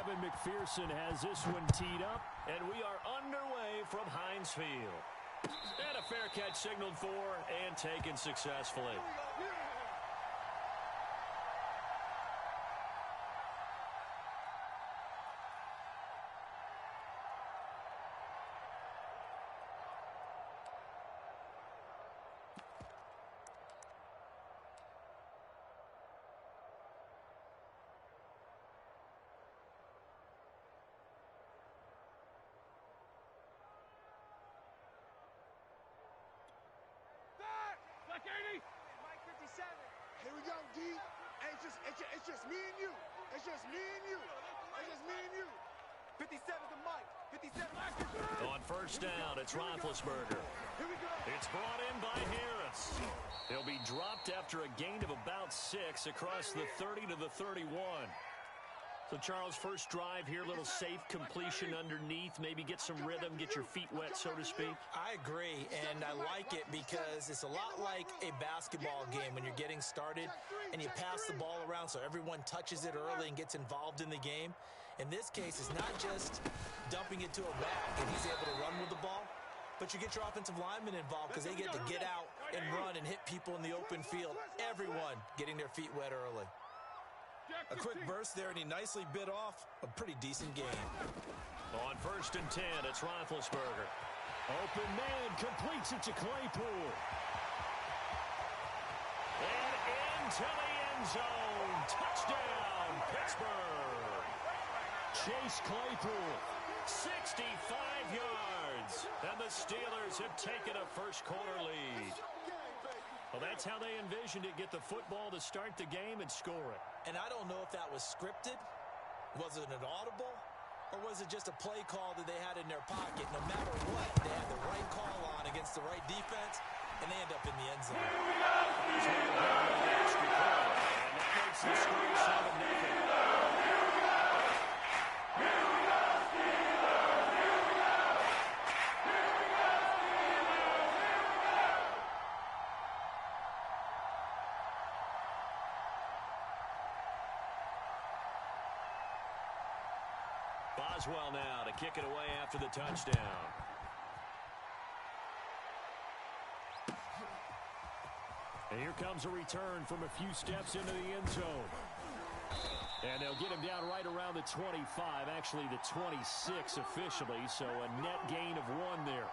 Evan McPherson has this one teed up, and we are underway from Heinz Field. And a fair catch signaled for and taken successfully. Mike 57. Here we go, D. Hey, it's just me and you. It's just me and you. It's just me and you. 57 to Mike. 57. On first down, it's Roethlisberger. Here we go. It's brought in by Harris. He'll be dropped after a gain of about 6 across the 30 to the 31. So, Charles, first drive here, little safe completion underneath, maybe get some rhythm, get your feet wet, so to speak. I agree, and I like it because it's a lot like a basketball game when you're getting started and you pass the ball around so everyone touches it early and gets involved in the game. In this case, it's not just dumping it to a back and he's able to run with the ball, but you get your offensive linemen involved because they get to get out and run and hit people in the open field. Everyone getting their feet wet early. A quick burst there, and he nicely bit off a pretty decent game. On first and 10, it's Roethlisberger. Open man completes it to Claypool. And into the end zone. Touchdown, Pittsburgh. Chase Claypool, 65 yards. And the Steelers have taken a first-quarter lead. Well, that's how they envisioned it, get the football to start the game and score it. And I don't know if that was scripted. Was it an audible? Or was it just a play call that they had in their pocket? No matter what, they had the right call on against the right defense, and they end up in the end zone. And that makes the score 7-0. Boswell now to kick it away after the touchdown. And here comes a return from a few steps into the end zone. And they'll get him down right around the 25, actually the 26 officially, so a net gain of 1 there.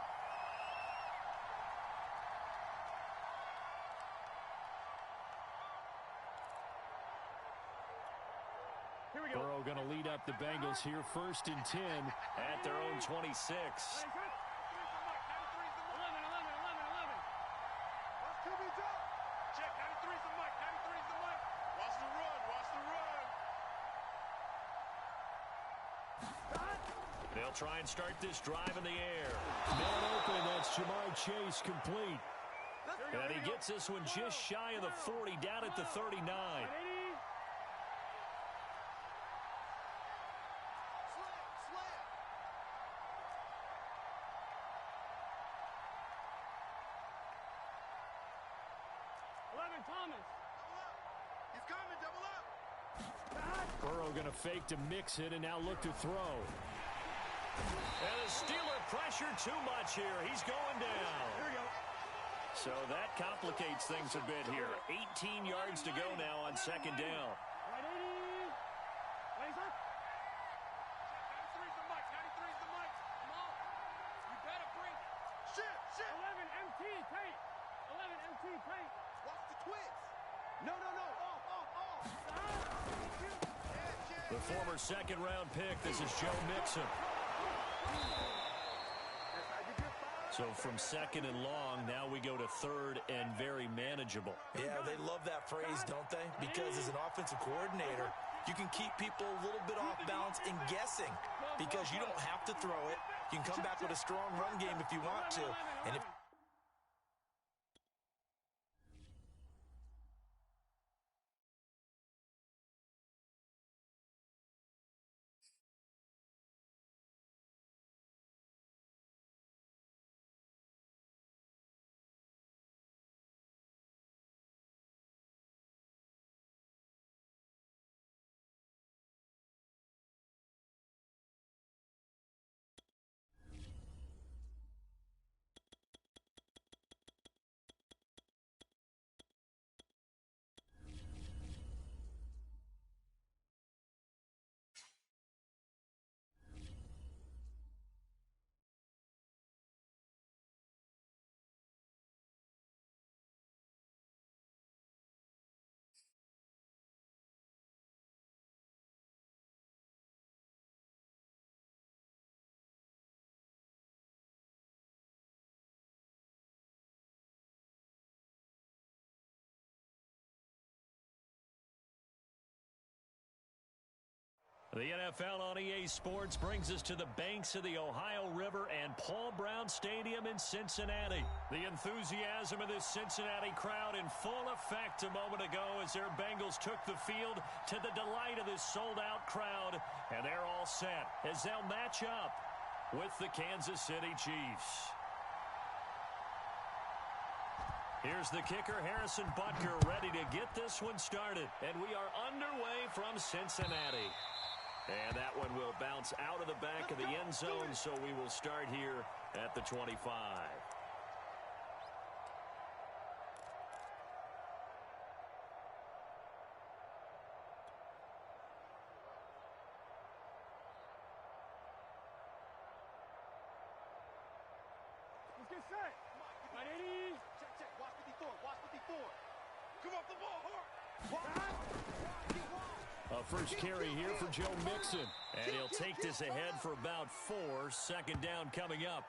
Burrow going to lead up the Bengals here, first and 10 at their own 26. Check, 93's the Mike. 93's the Mike. Watch the run. Watch the run. They'll try and start this drive in the air. Man open, that's Jamar Chase complete. And he gets this one just shy of the 40, down at the 39. He's coming, double up. Burrow going to fake to mix it and now look to throw. And the Steeler pressure too much here. He's going down. Here we go. So that complicates things a bit here. 18 yards to go now on second down. Right, 80. Right, sir. 93's the Mike. 93's the Mike. Come on. You better bring it. Shit. 11 MT tight. 11 MT tight. Watch the twist. No. Off. The former second-round pick, this is Joe Mixon. So from second and long, now we go to third and very manageable. Yeah, they love that phrase, don't they? Because as an offensive coordinator, you can keep people a little bit off balance and guessing because you don't have to throw it. You can come back with a strong run game if you want to. And if The NFL on EA Sports brings us to the banks of the Ohio River and Paul Brown Stadium in Cincinnati. The enthusiasm of this Cincinnati crowd in full effect a moment ago as their Bengals took the field to the delight of this sold-out crowd. And they're all set as they'll match up with the Kansas City Chiefs. Here's the kicker, Harrison Butker, ready to get this one started. And we are underway from Cincinnati. And that one will bounce out of the back of the end zone, so we will start here at the 25. Let's get set. 180. Check. Watch 54. Watch 54. Come off the ball hard. A first carry here for Joe Mixon. And he'll take this ahead for about 4. Second down coming up.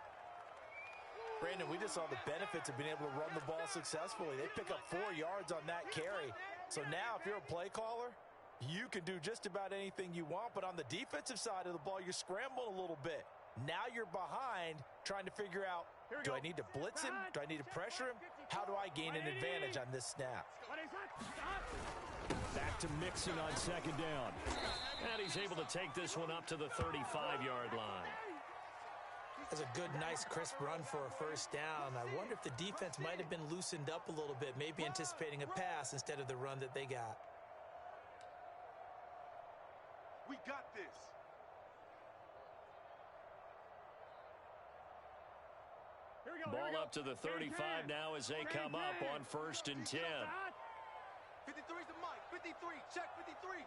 Brandon, we just saw the benefits of being able to run the ball successfully. They pick up 4 yards on that carry. So now if you're a play caller, you can do just about anything you want. But on the defensive side of the ball, you're scrambling a little bit. Now you're behind trying to figure out, do I need to blitz him? Do I need to pressure him? How do I gain an advantage on this snap? Back to Mixon on second down. And he's able to take this one up to the 35-yard line. That's a good, nice, crisp run for a first down. I wonder if the defense might have been loosened up a little bit, maybe anticipating a pass instead of the run that they got. We got this. Ball up to the 35 now as they come up on 1st and 10. 53's the mic. 53. Check 53.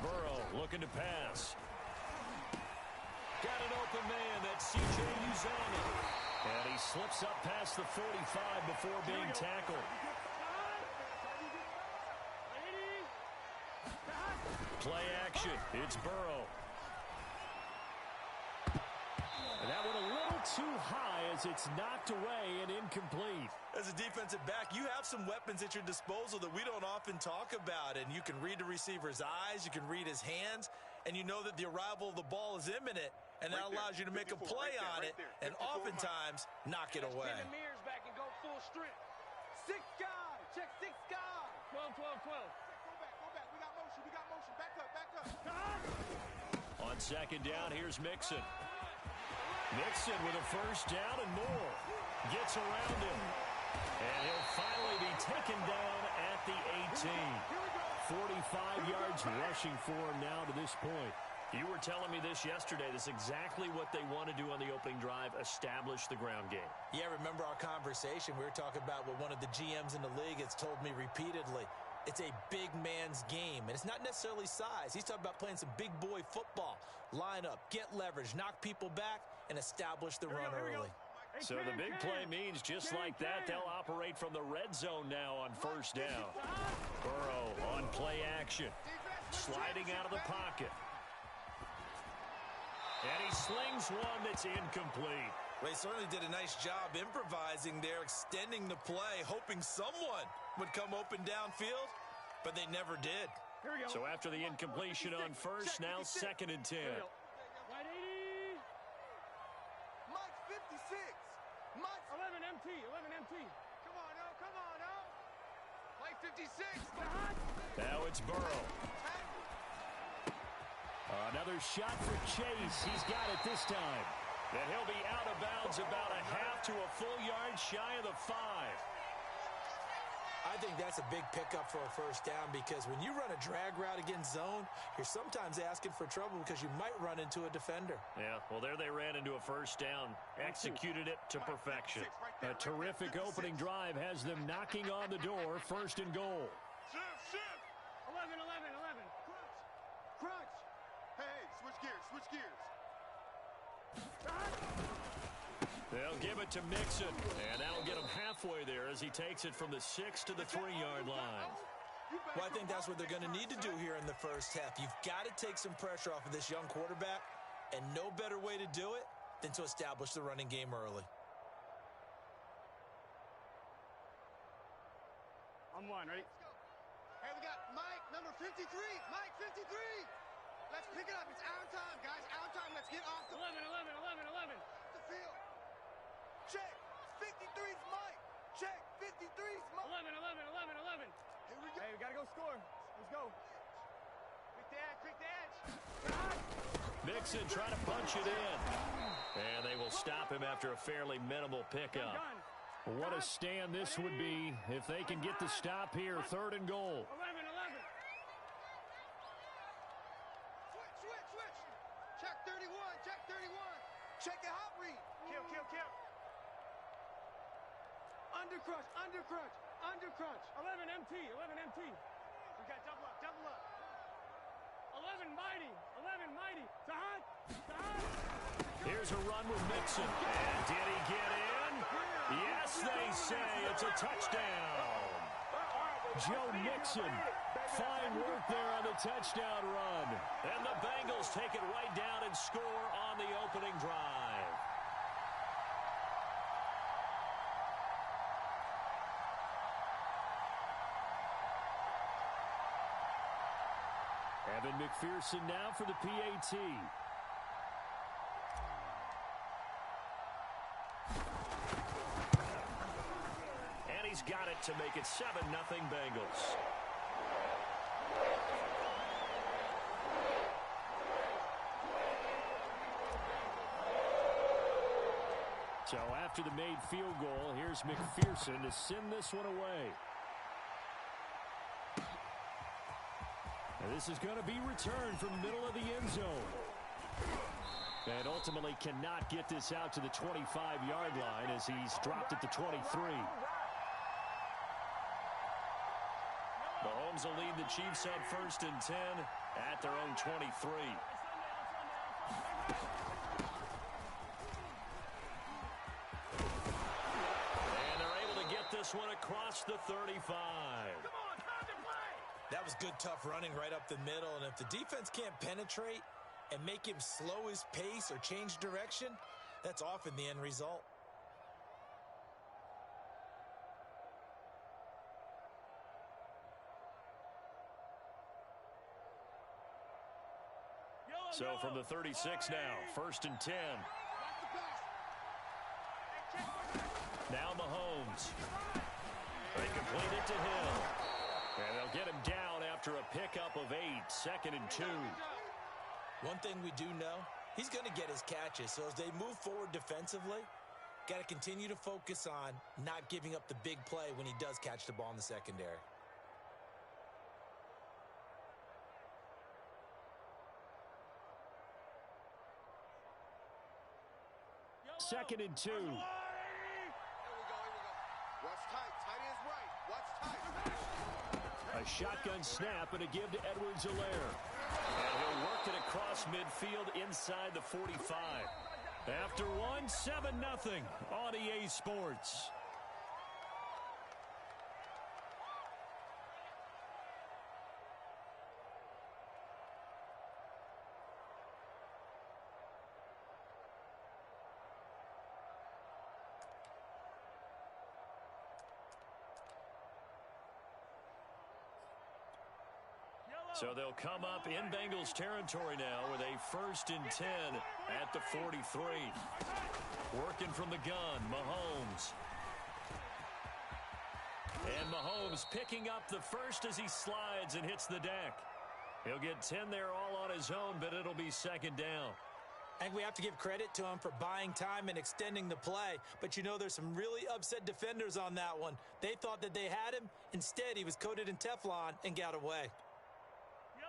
Burrow looking to pass. Got an open man. That's C.J. Uzomah. And he slips up past the 45 before being tackled. Play action. It's Burrow. And that one a little too high as it's knocked away and incomplete. As a defensive back, you have some weapons at your disposal that we don't often talk about. And you can read the receiver's eyes, you can read his hands, and you know that the arrival of the ball is imminent, and that allows you to make a play on it and oftentimes knock it away. Get the mirrors back and go full strength. 6 guys. Check 6 guys. 12. Go back. We got motion. Back up. On second down, here's Mixon. Mixon with a first down and more. Gets around him. And he'll finally be taken down at the 18. 45 yards rushing for him now to this point. You were telling me this yesterday. This is exactly what they want to do on the opening drive, establish the ground game. Yeah, remember our conversation? We were talking about what one of the GMs in the league has told me repeatedly. It's a big man's game, and it's not necessarily size. He's talking about playing some big boy football. Line up, get leverage, knock people back, and establish the run early. So the big play means just like that, they'll operate from the red zone now on first down. Burrow on play action. Sliding out of the pocket. And he slings one that's incomplete. Well, he certainly did a nice job improvising there, extending the play, hoping someone would come open downfield, but they never did. So after the incompletion on first, now 2nd and 10. Mike's 56. Mike's 11 MT. Come on now. Mike 56. Now it's Burrow. Another shot for Chase. He's got it this time. And he'll be out of bounds about a half to a full yard shy of the 5. I think that's a big pickup for a first down because when you run a drag route against zone, you're sometimes asking for trouble because you might run into a defender. Yeah, well, there they ran into a first down, executed it to perfection. A terrific opening drive has them knocking on the door, 1st and goal. Shift. 11. Crunch. Hey, switch gears. They'll give it to Mixon, and that'll get him halfway there as he takes it from the 6 to the 3-yard line. Well, I think that's what they're going to need to do here in the first half. You've got to take some pressure off of this young quarterback, and no better way to do it than to establish the running game early. I'm one, ready? Hey, we got Mike, number 53. Mike 53. Let's pick it up. It's our time, guys. Our time. Let's get off the 11, 11, 11, 11. the field. Check. 53's Mike. Check. 53's Mike. 11, 11, 11, 11. Here we go. Hey, we got to go score. Let's go. Quick the edge, quick the edge. Mixon trying to punch it in. And they will stop him after a fairly minimal pickup. What a stand this would be if they can get the stop here. 3rd and goal. 11, 11. Switch. Check 31. Check 31. Check your hot read. Kill. Undercrunch. 11 MT, 11 MT. We got double up. 11 mighty. Tahat. Here's a run with Mixon. And did he get in? Yes, they say it's a touchdown. Joe Mixon. Fine work there on the touchdown run. And the Bengals take it right down and score on the opening drive. Evan McPherson now for the PAT. And he's got it to make it 7-0 Bengals. So after the made field goal, here's McPherson to send this one away. And this is going to be returned from the middle of the end zone. And ultimately cannot get this out to the 25-yard line as he's dropped at the 23. Mahomes will lead the Chiefs on 1st and 10 at their own 23. And they're able to get this one across the 35. That was good, tough running right up the middle. And if the defense can't penetrate and make him slow his pace or change direction, that's often the end result. So from the 36 now, 1st and 10. Now Mahomes. They complete it to Hill. And they'll get him down after a pickup of 8, 2nd and 2. One thing we do know, he's going to get his catches. So as they move forward defensively, got to continue to focus on not giving up the big play when he does catch the ball in the secondary. Second and 2. Here we go. Watch tight. Tight ends right. Watch tight. A shotgun snap and a give to Edwards-Helaire. And he'll work it across midfield inside the 45. After one, 7-0 on EA Sports. So they'll come up in Bengals territory now with a 1st and 10 at the 43. Working from the gun, Mahomes. And Mahomes picking up the first as he slides and hits the deck. He'll get 10 there all on his own, but it'll be 2nd down. I think we have to give credit to him for buying time and extending the play. But you know, there's some really upset defenders on that one. They thought that they had him. Instead, he was coated in Teflon and got away.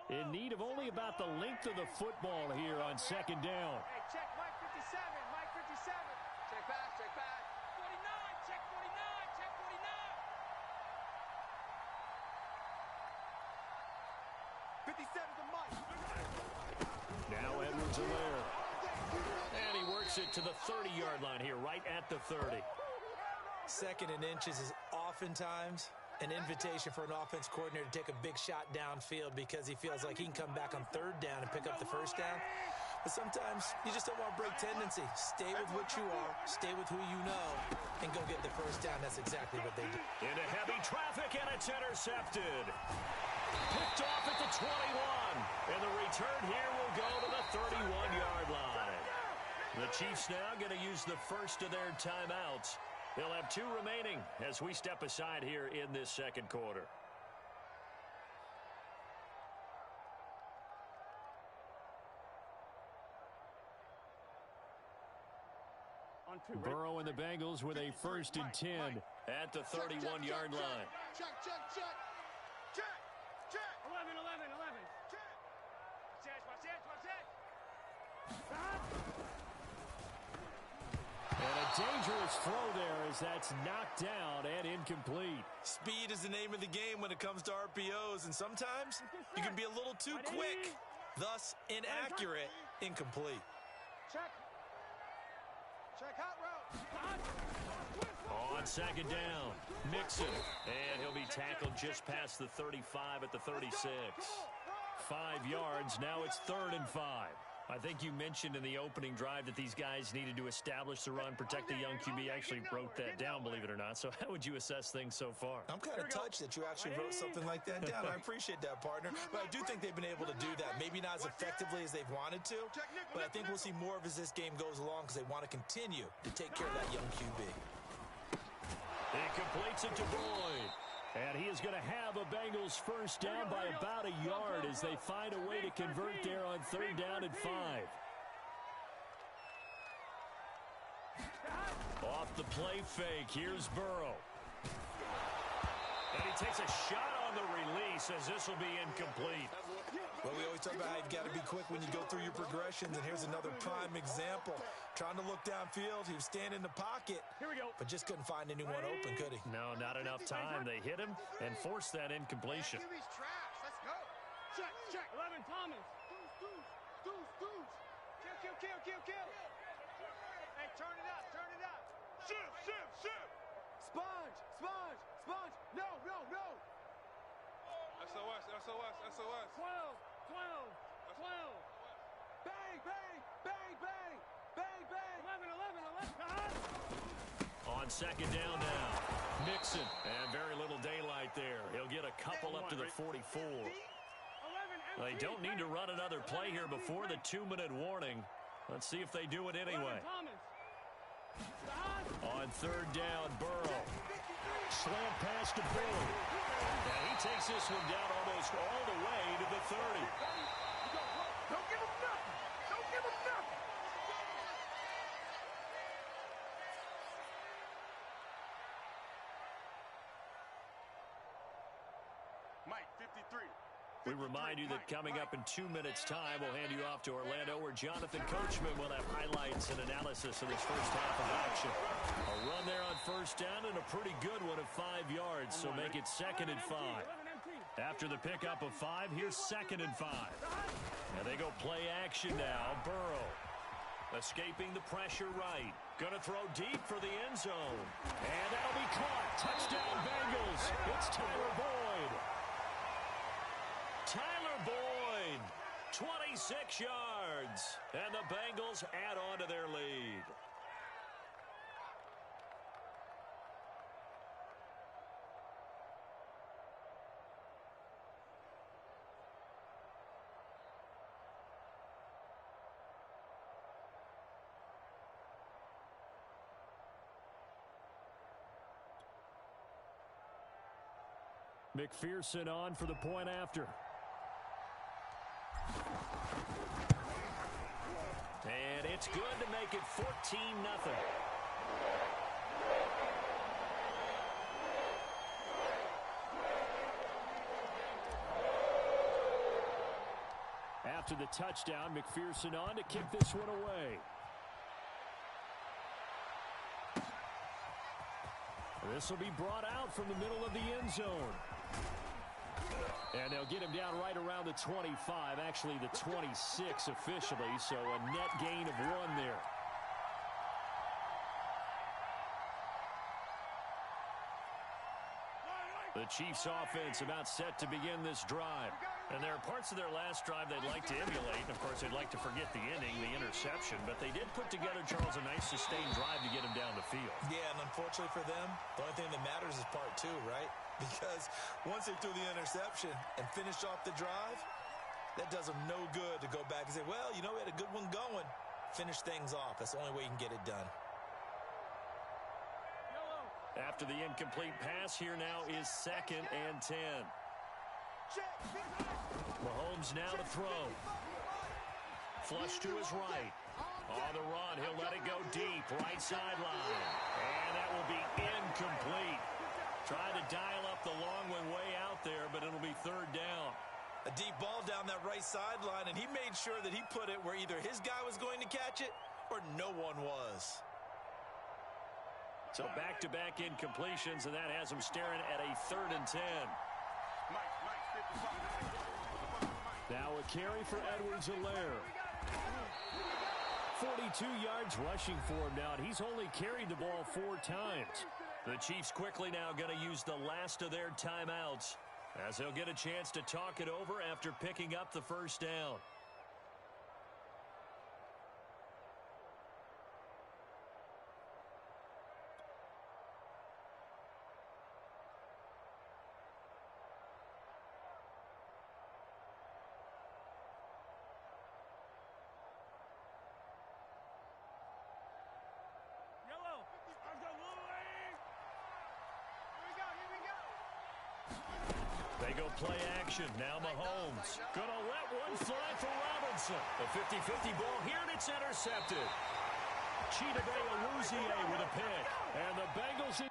In need of only about the length of the football here on 2nd down. Hey, check Mike 57. Mike 57. Check back. 49. Check 49. Check 49. 57 to Mike. Now Edwards-Helaire. And he works it to the 30-yard line here, right at the 30. 2nd and inches is oftentimes an invitation for an offense coordinator to take a big shot downfield because he feels like he can come back on 3rd down and pick up the 1st down. But sometimes you just don't want to break tendency. Stay with what you are, stay with who you know, and go get the 1st down. That's exactly what they do. Into heavy traffic, and it's intercepted. Picked off at the 21. And the return here will go to the 31-yard line. The Chiefs now going to use the first of their timeouts. They'll have 2 remaining as we step aside here in this second quarter. Burrow and the Bengals with a 1st and 10 at the 31-yard line. Check, check, check. Check, check. 11, 11, 11. Check. Watch it. And a dangerous throw there as that's knocked down and incomplete. Speed is the name of the game when it comes to RPOs, and sometimes you can be a little too quick, thus inaccurate, incomplete. Check. Check hot route. On 2nd down, Mixon. And he'll be tackled just past the 35 at the 36. 5 yards. Now it's 3rd and 5. I think you mentioned in the opening drive that these guys needed to establish the run, protect the young QB. Actually wrote that down, believe it or not. So how would you assess things so far? I'm kind of touched that you actually wrote something like that down. I appreciate that, partner. But I do think they've been able to do that. Maybe not as effectively as they've wanted to, but I think we'll see more of as this game goes along because they want to continue to take care of that young QB. He completes it to Boyd. And he is going to have a Bengals 1st down by about a yard as they find a way to convert there on 3rd down and 5. Off the play fake, here's Burrow. And he takes a shot on the release as this will be incomplete. Well, we always talk about how you've got to be quick when you go through your progressions, and here's another prime example. Trying to look downfield, he was standing in the pocket, but just couldn't find anyone open, could he? No, not enough time. They hit him and forced that incompletion. QB's trash. Let's go. Check. 11, Thomas. Deuce. Kill. Hey, turn it up. Shift. Sponge. No. SOS. 12. Bang. 11. On 2nd down now, Mixon. And very little daylight there. He'll get a couple up to the 44. They don't need to run another play here before the 2-minute warning. Let's see if they do it anyway. On 3rd down, Burrow. Slant pass to Boyd. And he takes this one down almost all the way to the 30. Don't give him nothing. Mike, 53. We remind you that coming up in 2 minutes' time, we'll hand you off to Orlando, where Jonathan Coachman will have highlights and analysis of this first half of action. A run there on 1st down and a pretty good one of 5 yards, so make it 2nd and 5. After the pickup of 5, here's 2nd and 5. And they go play action now. Burrow escaping the pressure right. Going to throw deep for the end zone. And that'll be caught. Touchdown Bengals. It's Tyler Boyd. Tyler Boyd, 26 yards, and the Bengals add on to their lead. McPherson on for the point after. And it's good to make it 14-0. After the touchdown, McPherson on to kick this one away. This will be brought out from the middle of the end zone. And they'll get him down right around the 25, actually the 26 officially, so a net gain of 1 there. The Chiefs offense about set to begin this drive. And there are parts of their last drive they'd like to emulate. And, of course, they'd like to forget the inning, the interception. But they did put together, Charles, a nice sustained drive to get him down the field. Yeah, and unfortunately for them, the only thing that matters is part 2, right? Because once they threw the interception and finished off the drive, That does him no good to go back and say, well, you know, we had a good one going. Finish things off. That's the only way you can get it done. After the incomplete pass, here now is 2nd and 10. Mahomes now to throw. Flush to his right. On the run, he'll let it go deep. Right sideline. And that will be incomplete. Trying to dial up the long one way out there, but it'll be 3rd down. A deep ball down that right sideline, and he made sure that he put it where either his guy was going to catch it or no one was. So back-to-back incompletions, and that has him staring at a 3rd and 10. Now a carry for Edwards-Helaire. 42 yards rushing for him now, and he's only carried the ball 4 times. The Chiefs quickly now going to use the last of their timeouts, as they'll get a chance to talk it over after picking up the 1st down. They go play action. Now Mahomes. Gonna let one fly for Robinson. A 50-50 ball here, and it's intercepted. Chidobe Awuzie with a pick. And the Bengals...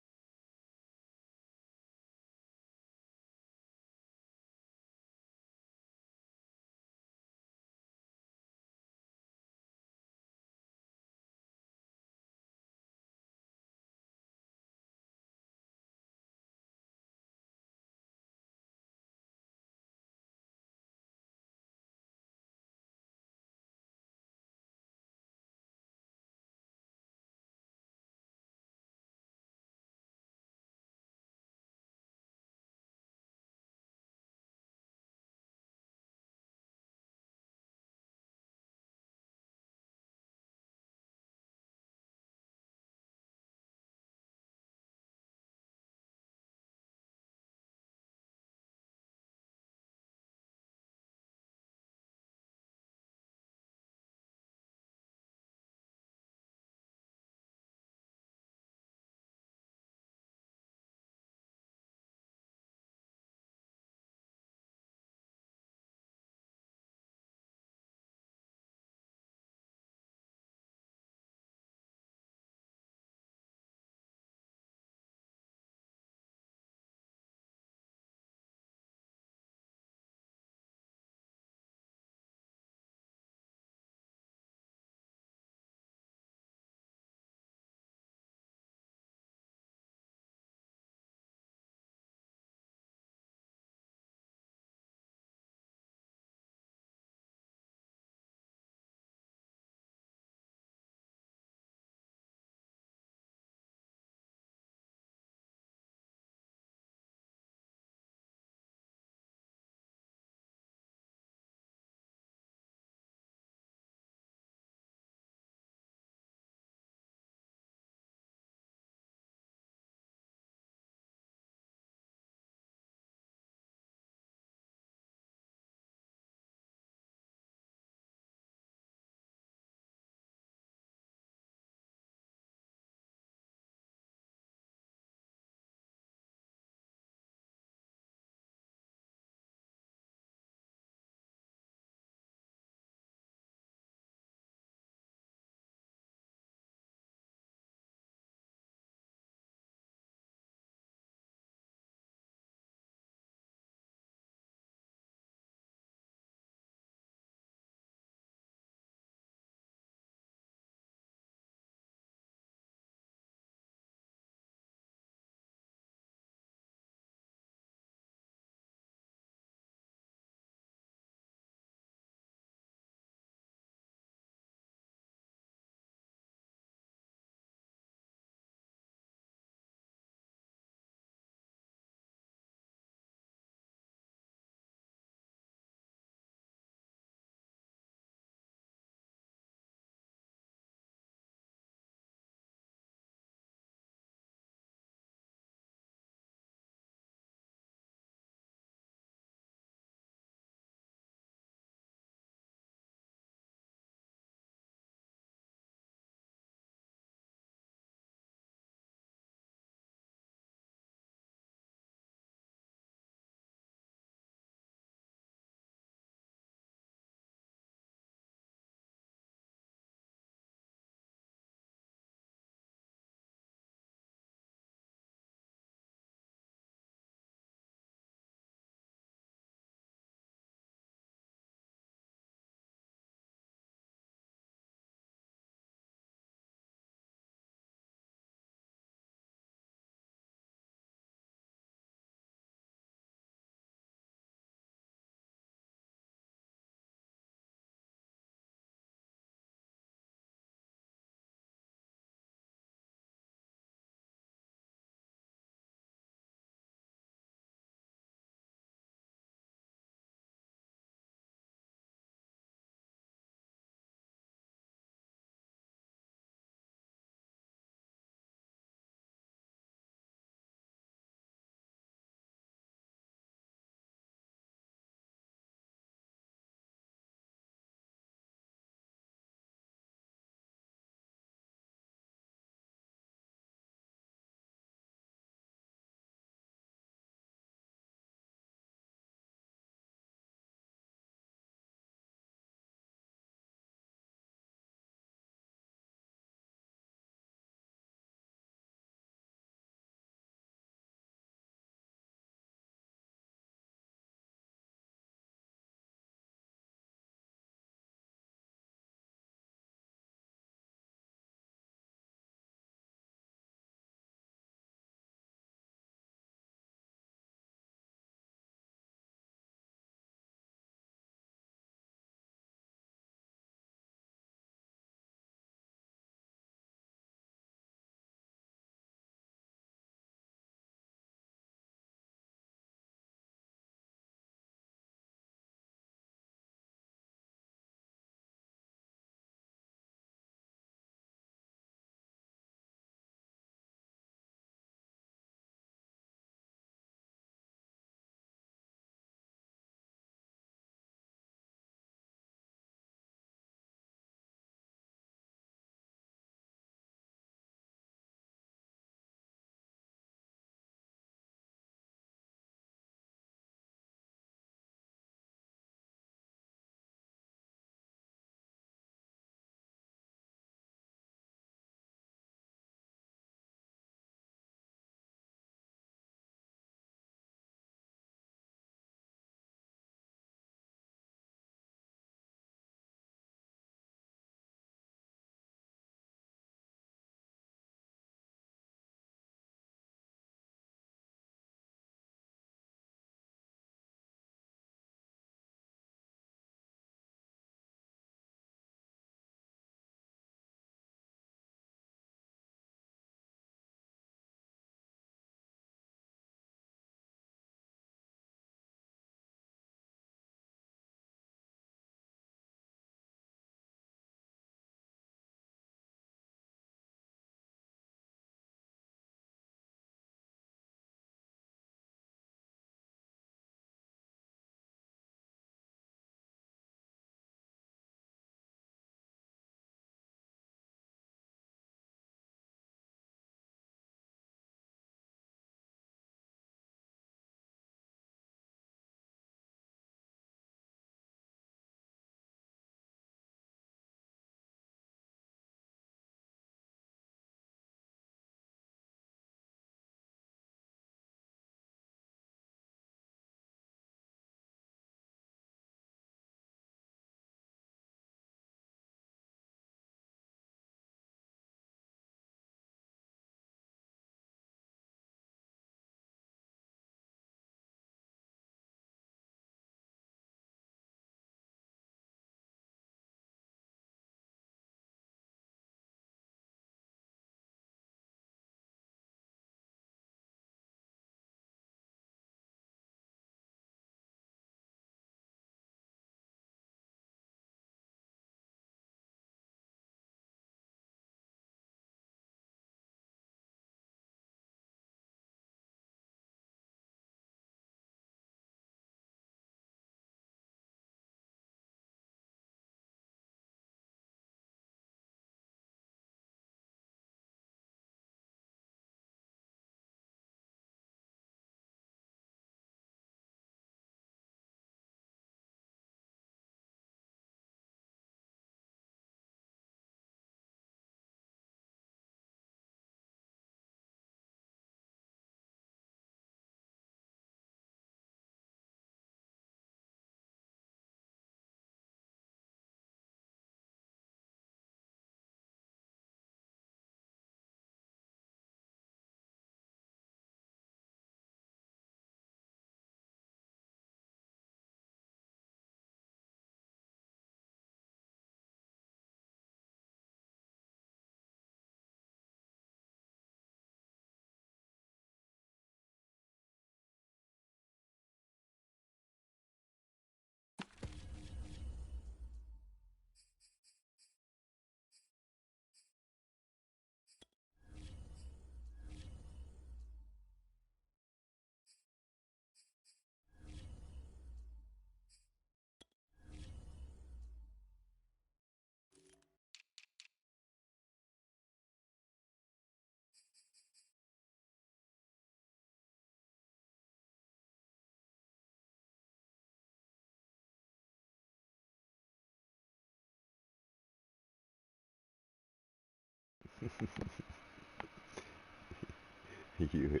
You,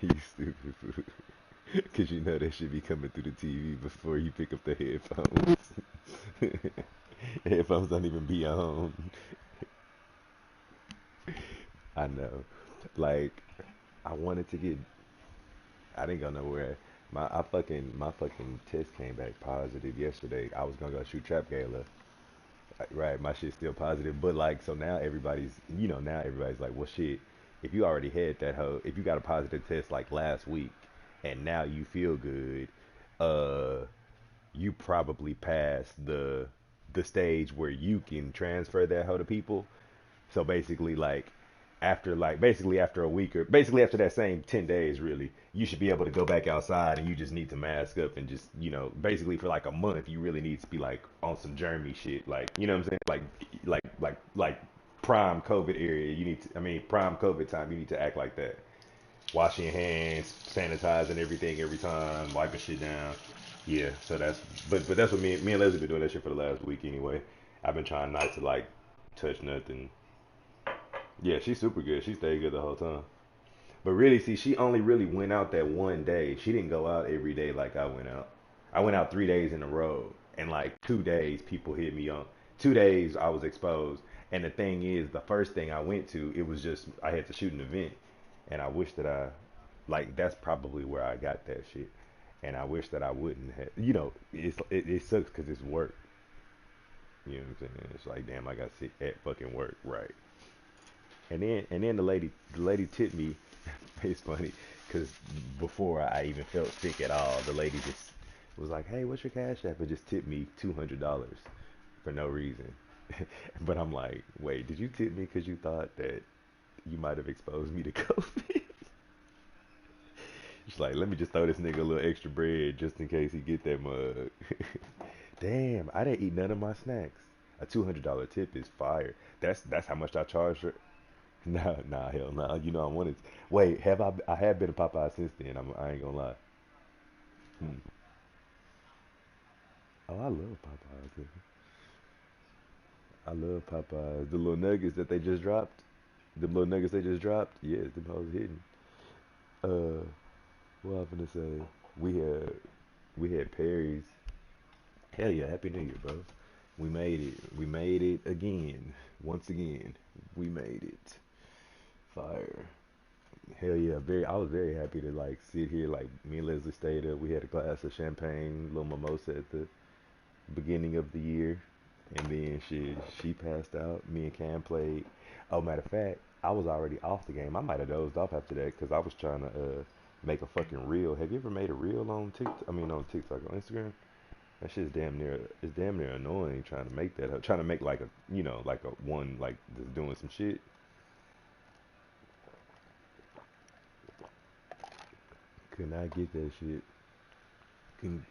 you stupid fool. Cause you know that should be coming through the TV before you pick up the headphones. Headphones don't even be on. I know. Like, I wanted to get. I didn't go nowhere. My fucking test came back positive yesterday. I was gonna go shoot trap gala. Right, my shit's still positive, but like, so now now everybody's like, well, shit, if you already had if you got a positive test like last week, and now you feel good, uh, you probably passed the stage where you can transfer that hoe to people. So basically, basically after a week or basically after that same 10 days, really, you should be able to go back outside, and you just need to mask up and just basically for like a month, you really need to be like on some germy shit, like you know what I'm saying, like prime COVID area. I mean prime COVID time. You need to act like that, washing your hands, sanitizing everything every time, wiping shit down. Yeah, so but that's what me and Leslie been doing that shit for the last week anyway. I've been trying not to like touch nothing. Yeah, she's super good. She stayed good the whole time. But really, see, she only really went out that one day. She didn't go out every day like I went out. I went out 3 days in a row, and like 2 days, people hit me on. 2 days, I was exposed. And the thing is, the first thing I went to, it was just I had to shoot an event, and I wish that that's probably where I got that shit. And I wish that I wouldn't have. It sucks because it's work. You know what I'm saying? It's like, damn, I got sick at fucking work, right? And then the lady tipped me. It's funny because before I even felt sick at all, the lady just was like, "Hey, what's your cash app?" and just tipped me $200 for no reason. But I'm like, wait, did you tip me because you thought that you might have exposed me to COVID? She's like, let me just throw this nigga a little extra bread just in case he get that mug. Damn, I didn't eat none of my snacks. A $200 tip is fire. That's how much I charged her. Nah, nah, hell nah. I wanted. Wait, have I? I have been to Popeye since then. I ain't gonna lie. Hmm. Oh, I love Popeyes. Nigga. I love Popeyes. The little nuggets that they just dropped. The little nuggets they just dropped. Yes, them hoes hitting. Uh, what I was gonna say? We had Perry's. Hell yeah, Happy New Year, bro. We made it. We made it again. Once again, we made it. Fire. Hell yeah, I was very happy to like sit here. Like me and Leslie stayed up. We had a glass of champagne, little mimosa at the beginning of the year, and then she passed out. Me and Cam played. Oh, matter of fact, I was already off the game. I might have dozed off after that because I was trying to make a fucking reel. Have you ever made a reel on TikTok? I mean on TikTok, on Instagram. That shit's damn near annoying trying to make that. Trying to make like like a one like just doing some shit. Could not get that shit. Can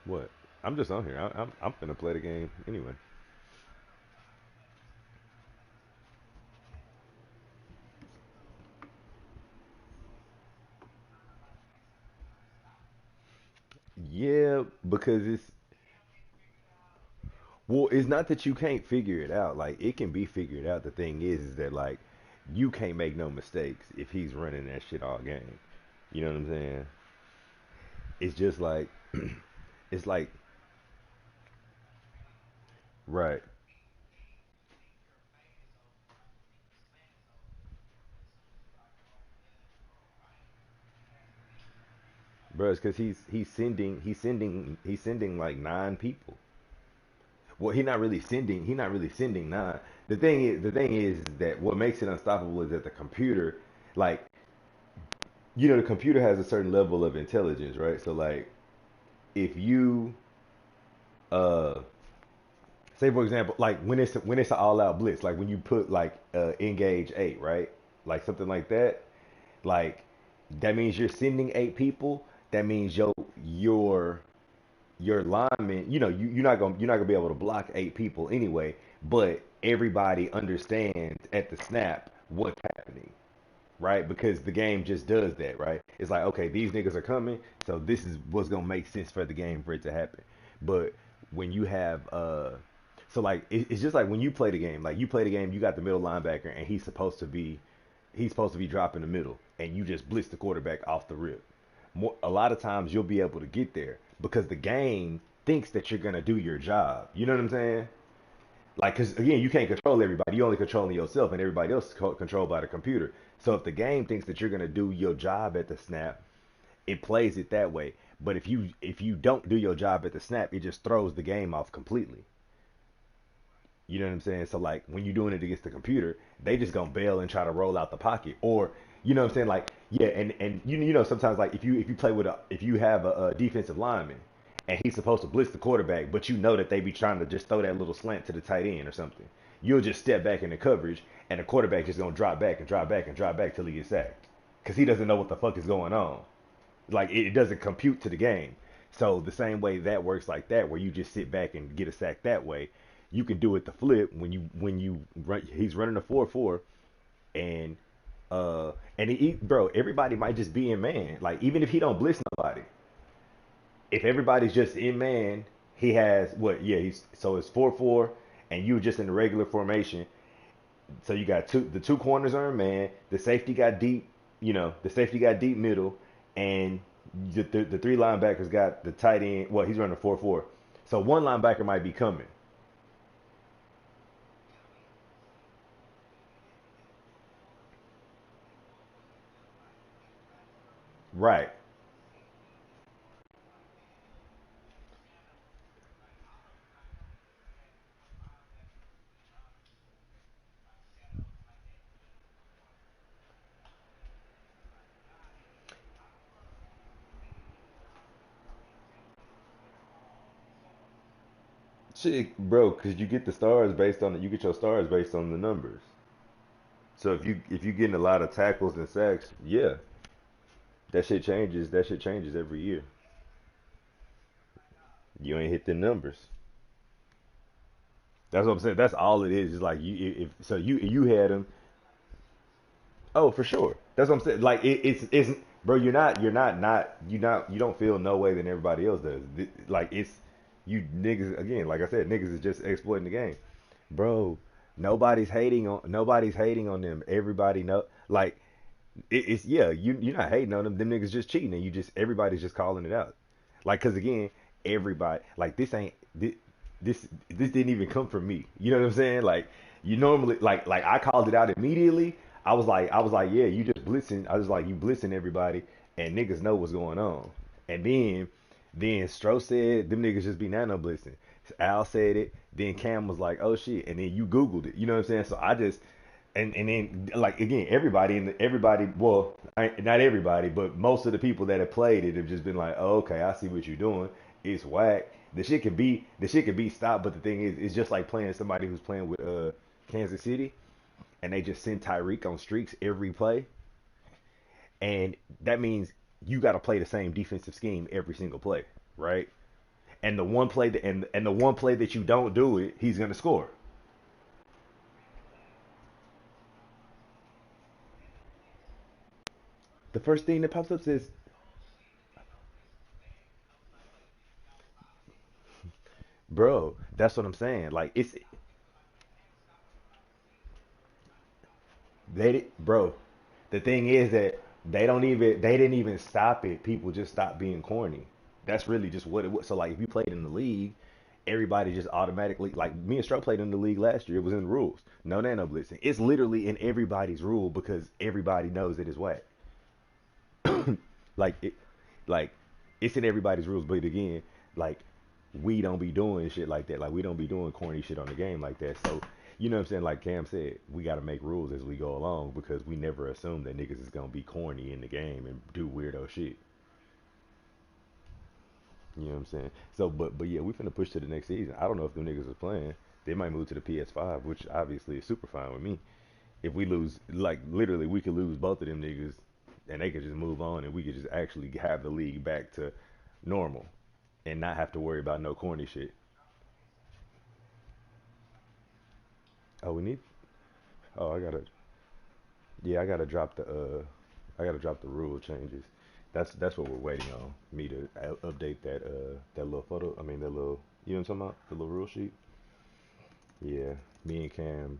what? I'm just on here. I'm finna play the game anyway. Yeah, because it's not that you can't figure it out. Like it can be figured out. The thing is that like you can't make no mistakes if he's running that shit all game. You know what I'm saying? It's just like it's like right, bro. It's because he's sending like 9 people. Well, he not really sending 9. The thing is that what makes it unstoppable is that the computer, like the computer has a certain level of intelligence, right? So like if you uh say for example, like when it's an all out blitz, like when you put like engage 8, right? Like something like that, like that means you're sending 8 people. That means your lineman, you're not gonna be able to block 8 people anyway, but everybody understands at the snap what's happening, right? Because the game just does that, right? It's like, okay, these niggas are coming, so this is what's gonna make sense for the game for it to happen. But when you have So like it's just like when you play the game, like you play the game, you got the middle linebacker, and he's supposed to be dropping the middle, and you just blitz the quarterback off the rip. A lot of times you'll be able to get there because the game thinks that you're gonna do your job. You know what I'm saying? Like, because again, you can't control everybody. You only controlling yourself, and everybody else is controlled by the computer. So if the game thinks that you're gonna do your job at the snap, it plays it that way. But if you don't do your job at the snap, it just throws the game off completely. You know what I'm saying? So like when you're doing it against the computer, they just gonna bail and try to roll out the pocket, or you know what I'm saying? Like yeah, and you know sometimes like if you play with a if you have a defensive lineman and he's supposed to blitz the quarterback, but you know that they be trying to just throw that little slant to the tight end or something, you'll just step back in the coverage and the quarterback just gonna drop back and drop back and drop back till he gets sacked because he doesn't know what the fuck is going on. Like it doesn't compute to the game. So the same way that works like that, where you just sit back and get a sack that way, you can do it the flip when you run. He's running a 4-4, and bro, everybody might just be in man. Like even if he don't blitz nobody, if everybody's just in man, he has what? Yeah, he's so it's 4-4, and you just in the regular formation. So you got the two corners are in man. The safety got deep, the safety got deep middle, and the three linebackers got the tight end. Well, he's running a 4-4, so one linebacker might be coming. Right. Shit, bro, because you get the stars based on you get your stars based on the numbers. So if you getting a lot of tackles and sacks, yeah, that shit changes. That shit changes every year. You ain't hit the numbers. That's what I'm saying. That's all it is. It's like if so you had them. Oh, for sure. That's what I'm saying. Like it's bro. You don't feel no way than everybody else does. Like it's you niggas again. Like I said, niggas is just exploiting the game, bro. Nobody's hating on them. Everybody know like it's yeah. You're not hating on them. Them niggas just cheating, and everybody's just calling it out. Like cause again, everybody like this didn't even come from me. You know what I'm saying? Like you normally like I called it out immediately. I was like, yeah, you just blitzing. I was like, you blitzing everybody, and niggas know what's going on. And then Stro said them niggas just be nano blitzing. Al said it. Then Cam was like, oh shit, and then you Googled it. You know what I'm saying? So I just and then like again, everybody. Well, not everybody, but most of the people that have played it have just been like, oh, okay, I see what you're doing. It's whack. The shit can be stopped, but the thing is, it's just like playing somebody who's playing with Kansas City, and they just send Tyreek on streaks every play, and that means you got to play the same defensive scheme every single play, right? And the one play and the one play that you don't do it, he's gonna score. The first thing that pops up says, "Bro, that's what I'm saying." Like bro. The thing is that they didn't even stop it. People just stopped being corny. That's really just what it was. So like if you played in the league, everybody just automatically like me and Stroh played in the league last year. It was in the rules. No nano blitzing. It's literally in everybody's rule because everybody knows it is whack. Like it, like it's in everybody's rules. But again, like we don't be doing shit like that. Like we don't be doing corny shit on the game like that. So you know what I'm saying? Like Cam said, we got to make rules as we go along because we never assume that niggas is gonna be corny in the game and do weirdo shit. You know what I'm saying? So, but yeah, we finna push to the next season. I don't know if them niggas are playing. They might move to the PS5, which obviously is super fine with me. If we lose, like literally, we could lose both of them niggas, and they could just move on, and we could just actually have the league back to normal, and not have to worry about no corny shit. Oh, we need. Oh, I gotta. Yeah, I gotta drop the rule changes. That's what we're waiting on. Me to update that little photo. I mean that little. You know what I'm talking about? The little rule sheet. Yeah, me and Cam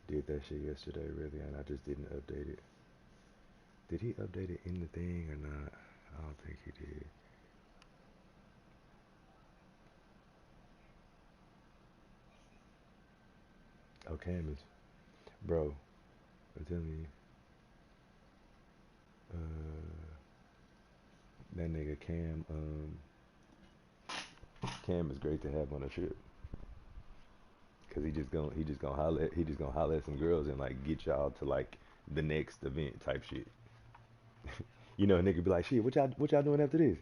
did that shit yesterday, really, and I just didn't update it. Did he update it in the thing or not? I don't think he did. Oh, Cam is, bro. I'm telling you, that nigga Cam, Cam is great to have on a trip, cause he just gonna holler at some girls and like get y'all to like the next event type shit. You know, a nigga be like, shit, what y'all doing after this?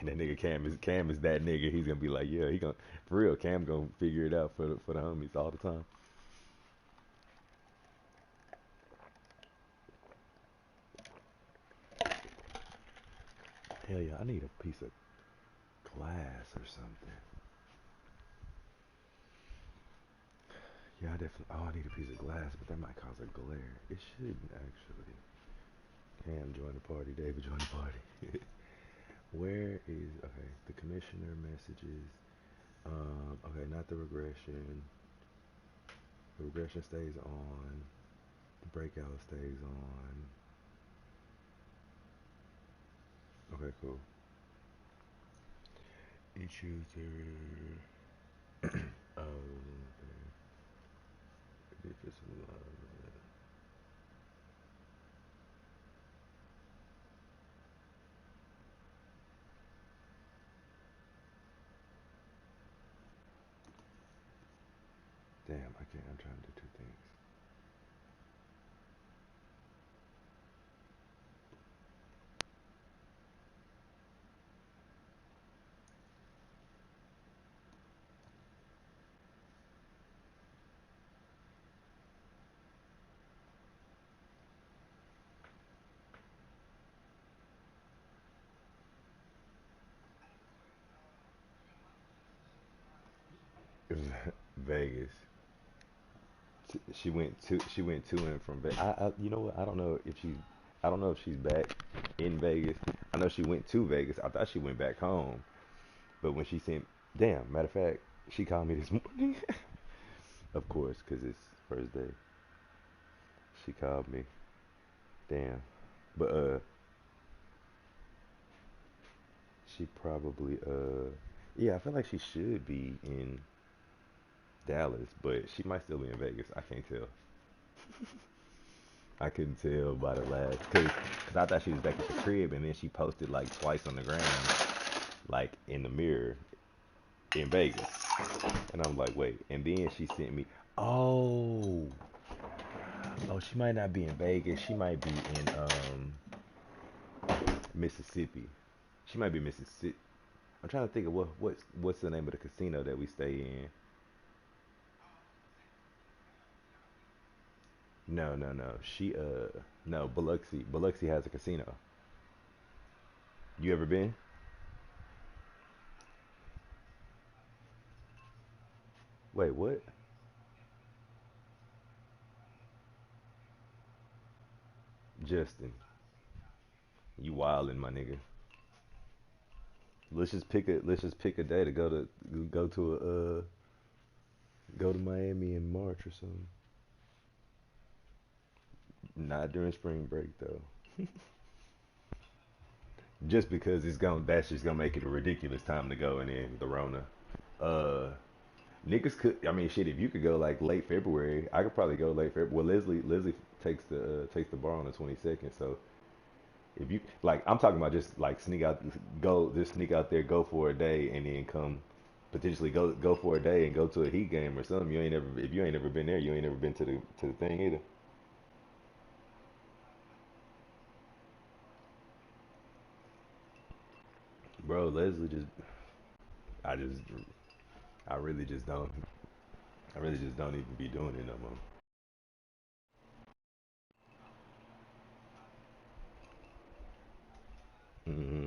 And that nigga Cam is that nigga. He's gonna be like, yeah, he gonna for real. Cam gonna figure it out for the homies all the time. Hell yeah, I need a piece of glass or something. Yeah, I definitely. Oh, I need a piece of glass, but that might cause a glare. It shouldn't actually. Cam join the party. David join the party. Where is okay? The commissioner messages. Okay, not the regression. The regression stays on. The breakout stays on. Okay, cool. Each user. Okay. If it's damn, I can't. I'm trying to do two things. Vegas. She went to and from Vegas. You know what? I don't know if she's back in Vegas. I know she went to Vegas. I thought she went back home, but when she sent, damn, matter of fact, she called me this morning. Of course, cause it's first day. She called me. Damn, but she probably yeah, I feel like she should be in Dallas, but she might still be in Vegas. I can't tell. I couldn't tell by the last, cause I thought she was back at the crib, and then she posted like twice on the ground, like in the mirror in Vegas, and I'm like, wait, and then she sent me, oh, oh, she might not be in Vegas, she might be in Mississippi, she might be Mississippi. I'm trying to think of what's the name of the casino that we stay in. No, no, no. No, Biloxi has a casino. You ever been? Wait, what? Justin, you wildin', my nigga. Let's just pick a day to go to a go to Miami in March or something. Not during spring break though. Just because that's just gonna make it a ridiculous time to go and then the Rona. Uh Niggas could, I mean shit, if you could go like late February, I could probably go late February. Well, Leslie takes the bar on the 22nd, so if you like, I'm talking about just like sneak out there, go for a day, and then come potentially go for a day and go to a Heat game or something. You ain't never if you ain't never been there, you ain't never been to the thing either. Bro, Leslie just I just I really just don't I really just don't even be doing it no more. Hmm.